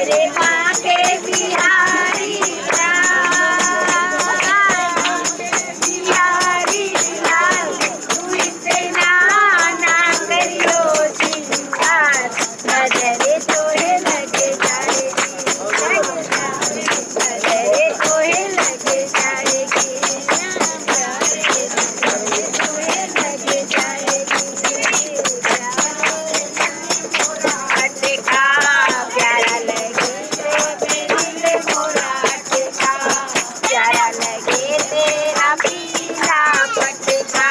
रे माँ के बिहारी बिहारी लाल तू इतना ना करियो श्रृंगार नजरे तोहे लग जाएगी नजरे तोहे लग जाएगी नजरे तोहे लग जाएगी अटका प्यारा लगे दिल मोरा अटका प्यारा लगे तेरा पीला पटका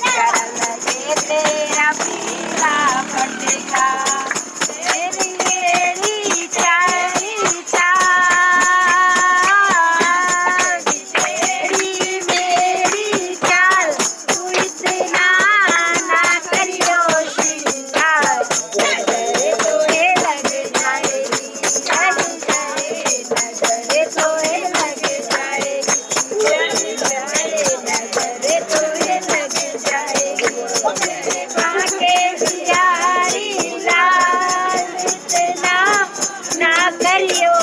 प्यारा लगे तेरा पीला पटका तेरी मेरी प्यारी चाल तेरी मेरी चाल तू इतना ना करियो श्रृंगार नजरे तोहे लग जाएगी नजरे तोहे लग जाएगी नजरे तोहे लग जाएगी माँ के बिहारी लाल इतना ना करियो